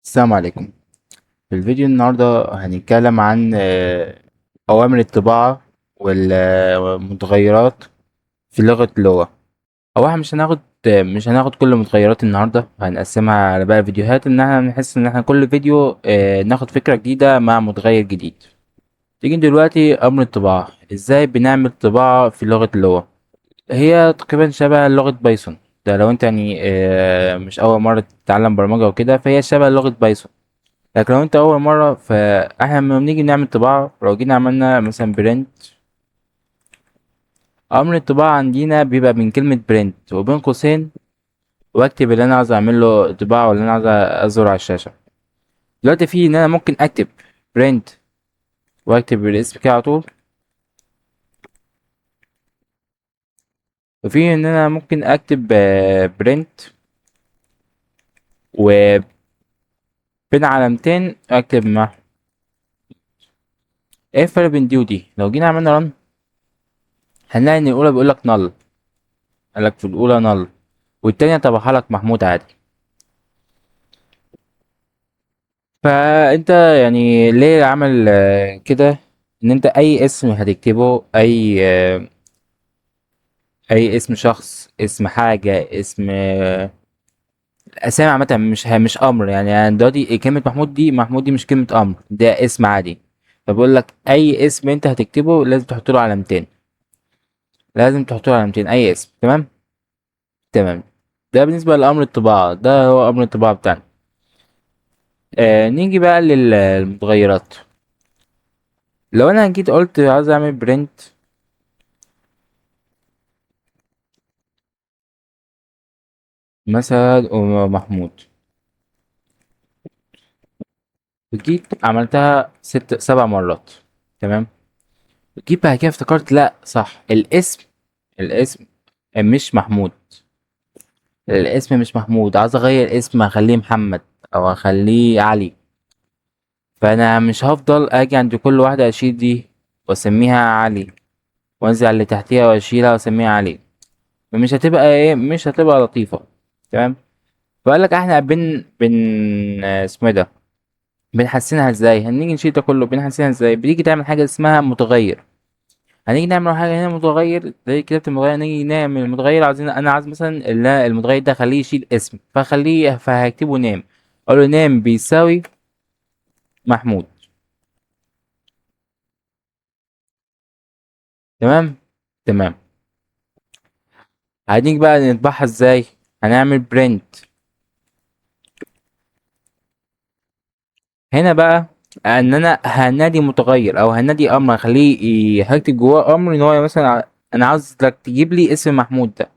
السلام عليكم. في الفيديو النهاردة هنتكلم عن أوامر الطباعة والمتغيرات في لغة اللغة. أول حاجة مش هناخد كل المتغيرات النهاردة، هنقسمها على بقى فيديوهات إن احنا نحس إن احنا كل فيديو ناخد فكرة جديدة مع متغير جديد. تيجي دلوقتي أمر الطباعة، إزاي بنعمل طباعة في لغة اللغة. هي تقريبا شبه لغة بايثون. ده لو انت يعني مش أول مرة تتعلم برمجة وكده، فهي شبه لغة بايثون. لكن لو انت اول مره، فاحنا لما بنيجي نعمل طباعه، لو جينا عملنا مثلا برنت، امر الطباعه عندنا بيبقى من كلمه برنت وبين قوسين، واكتب اللي انا عاوز اعمل له طباعه واللي انا عاوز اظهره على الشاشه. دلوقتي في ان انا ممكن اكتب برنت واكتب الاسم كده على طول، وفي ان انا ممكن اكتب برنت وبين علامتين اكتب مع. ايه الفرق بين دي ودي؟ لو جينا عملنا رن، هنلاقي ان الاولى بيقول لك نل، قال لك في الاولى نل، والتانية طبعها لك محمود عادي. فانت يعني ليه عمل كده؟ ان انت اي اسم هتكتبه، اي اسم شخص، اسم حاجة، اسم اسامي عامة، مش امر. يعني أنا دلوقتي كلمة محمود دي مش كلمة امر، ده اسم عادي. فبقول لك اي اسم انت هتكتبه لازم تحط له علامتين، اي اسم. تمام. تمام. ده بالنسبة لأمر الطباعة، ده هو أمر الطباعة بتاعنا. نيجي بقى للمتغيرات. لو أنا جيت قلت عايز أعمل برنت مثلا محمود، جيت عملتها 7 مرات. تمام. جيت بعد كده افتكرت لا صح، الاسم مش محمود. الاسم مش محمود، عايز اغير اسم اخليه محمد او اخليه علي. فانا مش هفضل اجي عند كل واحدة اشيل دي واسميها علي، وانزل على اللي تحتيها واشيلها واسميها علي. مش هتبقى لطيفة. تمام. فقال لك احنا اسمه إيه ده، بنحسنها ازاي؟ هنيجي نشيل ده كله، بنحسنها ازاي؟ بتيجي تعمل حاجة اسمها متغير. هنيجي نعمل حاجة هنا متغير، زي كتابة المتغير، نيجي نعمل المتغير. أنا عايز مثلا المتغير ده أخليه يشيل اسم، فهكتبه نيم. أقول له نيم بيساوي محمود. تمام. تمام. هنيجي بقى نطبعها ازاي؟ هنعمل برنت. هنا بقى ان انا هنادي متغير او هنادي امر، اخليه هكتب جواه امر ان هو مثلا انا عاوز لك تجيب لي اسم محمود ده.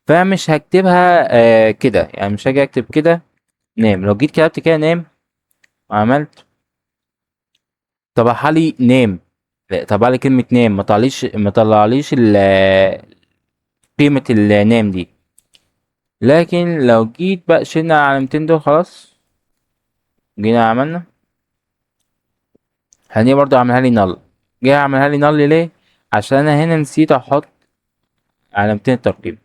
فمش هكتبها كده، يعني مش هاجي اكتب كده نيم. لو جيت كتبت كده نيم وعملت، طبعها لي نيم، طبع لي كلمة نيم، ما طلعليش قيمة النيم دي. لكن لو جيت بقى شلنا العلامتين دول خلاص، جينا عملنا، هني برضو عملها لي نل. جاي عملها لي نل ليه؟ عشان انا هنا نسيت احط علامتين الترقيم.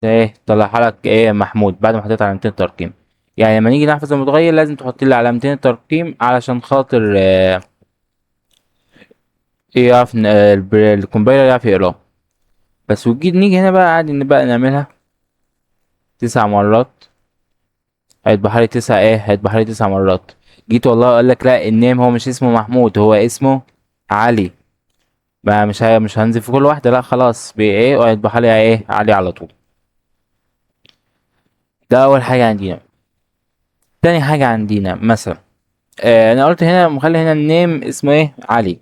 ده ايه؟ طلعها لك ايه محمود بعد ما حطيت علامتين الترقيم. يعني لما نيجي نحفظ المتغير لازم تحط لي علامتين الترقيم علشان خاطر يعرف الكومبايلر يعرف يقراه. بس نيجي هنا بقى عادي ان بقى نعملها 9 مرات. هيطبع لي 9 مرات. جيت والله اقول لك لا، النيم هو مش اسمه محمود، هو اسمه علي. بقى مش هنزل في كل واحدة، لا خلاص ايه، وهيطبع لي ايه علي على طول. ده اول حاجة عندنا. تاني حاجة عندنا مثلا، انا قلت هنا مخلي هنا النيم اسمه ايه علي.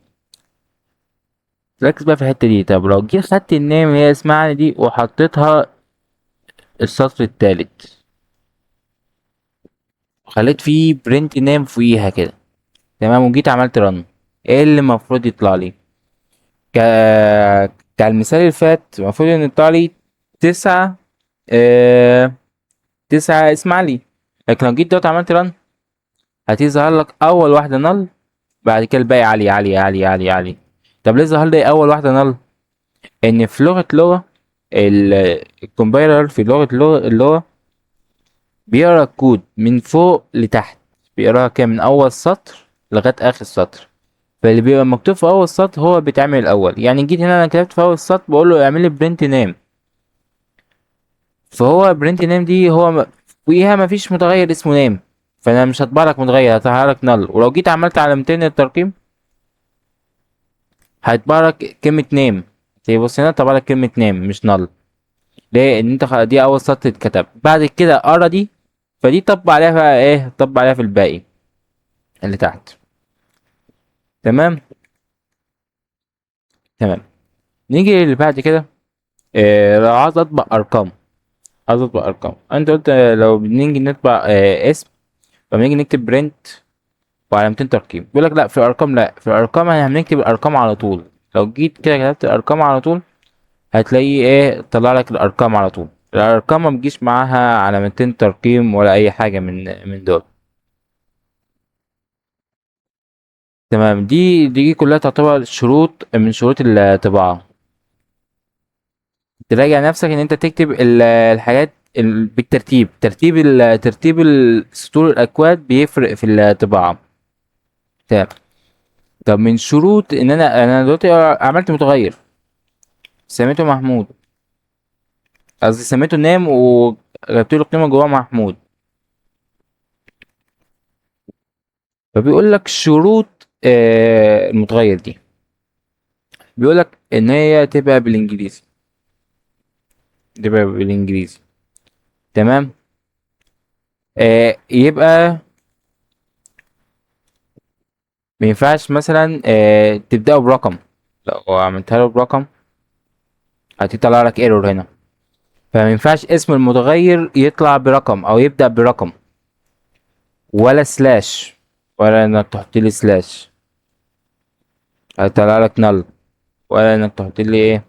ركز بقى في الحتة دي. طب لو جيت خدت النيم اللي هي اسمها علي دي وحطيتها السطر التالت، وخليت فيه برنت نيم فوقيها كده، تمام، وجيت عملت رن، ايه اللي المفروض يطلع لي؟ ك... كالمثال اللي فات المفروض ان يطلع لي 9، آه... 9 اسماعيلي. لكن لو جيت دلوقتي عملت رن، هتظهر لك اول واحدة نل، بعد كده الباقي علي علي علي علي علي. طب ليه ظهر لي اول واحدة نل؟ ان في لغة ال- الكومبايلر في لغة اللغة بيقرا الكود من فوق لتحت، بيقراها كده من اول سطر لغايه اخر سطر. فاللي بيبقى مكتوب في اول سطر هو بيتعمل الاول. يعني جيت هنا انا كتبت في اول سطر بقول له اعمل لي برنت نيم، فهو برنت نيم دي هو فوقيها مفيش متغير اسمه نيم، فانا مش هطبع لك متغير، هطبع لك نل. ولو جيت عملت علامتين الترقيم هيطبع لك كلمه نيم. تيجي بص هنا طبع لك كلمه نيم مش نل. ليه؟ ان انت دي اول سطر اتكتب، بعد كده قرا دي، فدي طبق عليها بقى ايه، طبق عليها في الباقي اللي تحت. تمام. تمام. نيجي اللي بعد كده. لو عاوز اطبق ارقام، عاوز اطبق ارقام، انت قلت لو بنيجي نطبع اسم، فبنيجي نكتب برنت وعلامتين ترقيم. بيقول لك لا، في الارقام لا، في الارقام احنا هنكتب الارقام على طول. لو جيت كده كتبت الارقام على طول هتلاقيه ايه، طلع لك الارقام على طول. الارقام ما بتجيش معاها علامتين ترقيم ولا اي حاجه من دول. تمام. دي كلها تعتبر شروط من شروط الطباعه. تراجع نفسك ان انت تكتب الحاجات بالترتيب. ترتيب سطور الاكواد بيفرق في الطباعه. تمام. طب من شروط ان انا دلوقتي عملت متغير سميته محمود، قصدي سميته نام وجبت له قيمه جواه محمود. فبيقول لك شروط المتغير دي، بيقول لك ان هي تبقى بالانجليزي، تبقى بالانجليزي. تمام. يبقى ما ينفعش مثلا تبدأه برقم. لو عملتها له برقم هتطلع لك ايرور هنا. فما ينفعش اسم المتغير يطلع برقم او يبدأ برقم، ولا سلاش، ولا انك تحط لي سلاش هيطلع لك نل، ولا انك تحط لي ايه،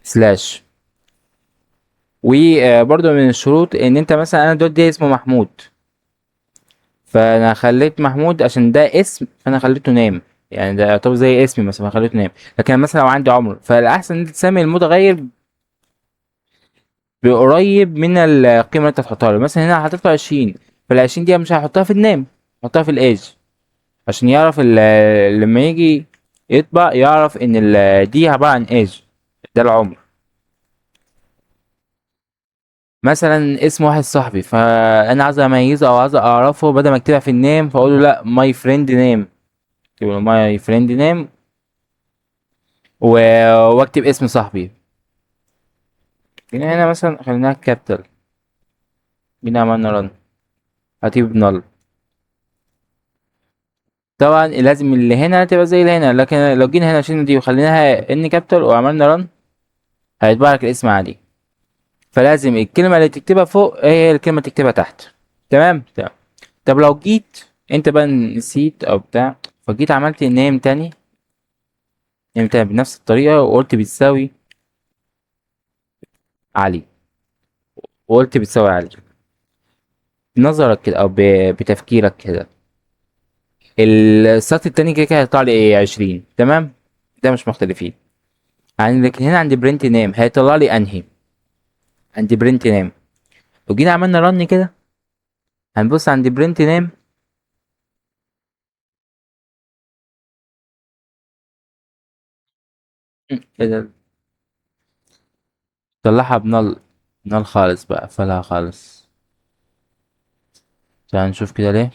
سلاش. وبرضه من الشروط ان انت مثلا انا دلوقتي اسمه محمود، فانا خليت محمود عشان ده اسم فانا خليته نام. يعني ده يعتبر زي اسمي مثلا فخليته نام. لكن مثلا لو عندي عمر فالاحسن ان انت تسمي المتغير بقريب من القيمه اللي انت هتحطها له. مثلا هنا حطيت له 20، فال20 دي مش هحطها في النام، هحطها في الايج، عشان يعرف لما يجي يطبع يعرف ان دي عباره عن ايج، ده العمر. مثلا اسم واحد صاحبي فانا عايز اميزه او عايز اعرفه، بدل ما اكتبها في النيم فاقول له لا ماي فريند نيم، اكتب له ماي فريند نيم واكتب اسم صاحبي. جينا هنا مثلا خليناها كابيتال، جينا عملنا رن هتجيب نل. طبعا لازم اللي هنا تبقى زي اللي هنا، لكن لو جينا هنا شلنا دي وخليناها ان كابيتال وعملنا رن هيطبع لك الاسم عادي. فلازم الكلمة اللي تكتبها فوق هي الكلمة تكتبها تحت. تمام. تمام. طب لو جيت انت بقى نسيت او بتاع، فجيت عملت نيم تاني، نيم تاني بنفس الطريقة وقلت بتساوي علي، وقلت بتساوي علي، بنظرك كده او بتفكيرك كده السطر التاني كده كده هيطلع لي ايه، 20. تمام. ده مش مختلفين. لكن هنا عند برنت نيم هيطلع لي انهي، عند برنت نيم. لو جينا عملنا رن كده هنبص عند برنت نيم كده طلعها بنل، نل خالص بقى، قفلها خالص. تعال نشوف كده ليه.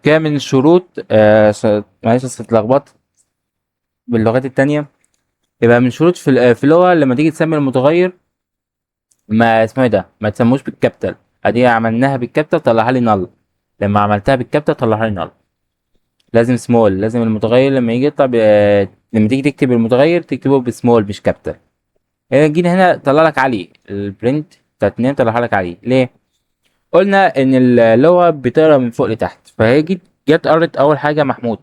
كده من الشروط معلش أصل اتلخبطت باللغات التانية. يبقى من شروط في اللغة لما تيجي تسمي المتغير ما اسمه ايه ده، ما تسموش بالكابيتال. ادي عملناها بالكابيتال طلعها لي نل، لما عملتها بالكابيتال طلعها لي نل. لازم سمول، لازم المتغير لما يجي يطلع لما تيجي تكتب المتغير تكتبه بسمول مش كابيتال. هنا جينا هنا طلع لك علي، البرنت بتاعت اتنين طلعها لك علي ليه؟ قلنا ان اللغة بتقرا من فوق لتحت، فهي جت قرت اول حاجة محمود،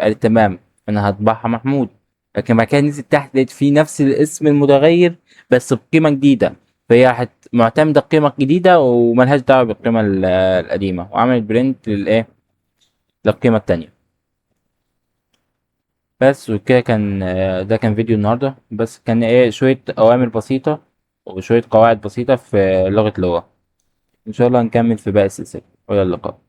قالت تمام انا هطبعها محمود. لكن بعد كده نزلت تحت لقيت فيه نفس الاسم المتغير بس بقيمة جديدة، فهي معتمدة القيمة الجديدة وملهاش دعوة بالقيمة القديمة، وعملت برنت للإيه، للقيمة التانية. بس وكده كان ده كان فيديو النهاردة، بس كان إيه شوية أوامر بسيطة وشوية قواعد بسيطة في لغة لغة. إن شاء الله نكمل في باقي السلسلة. وإلى اللقاء.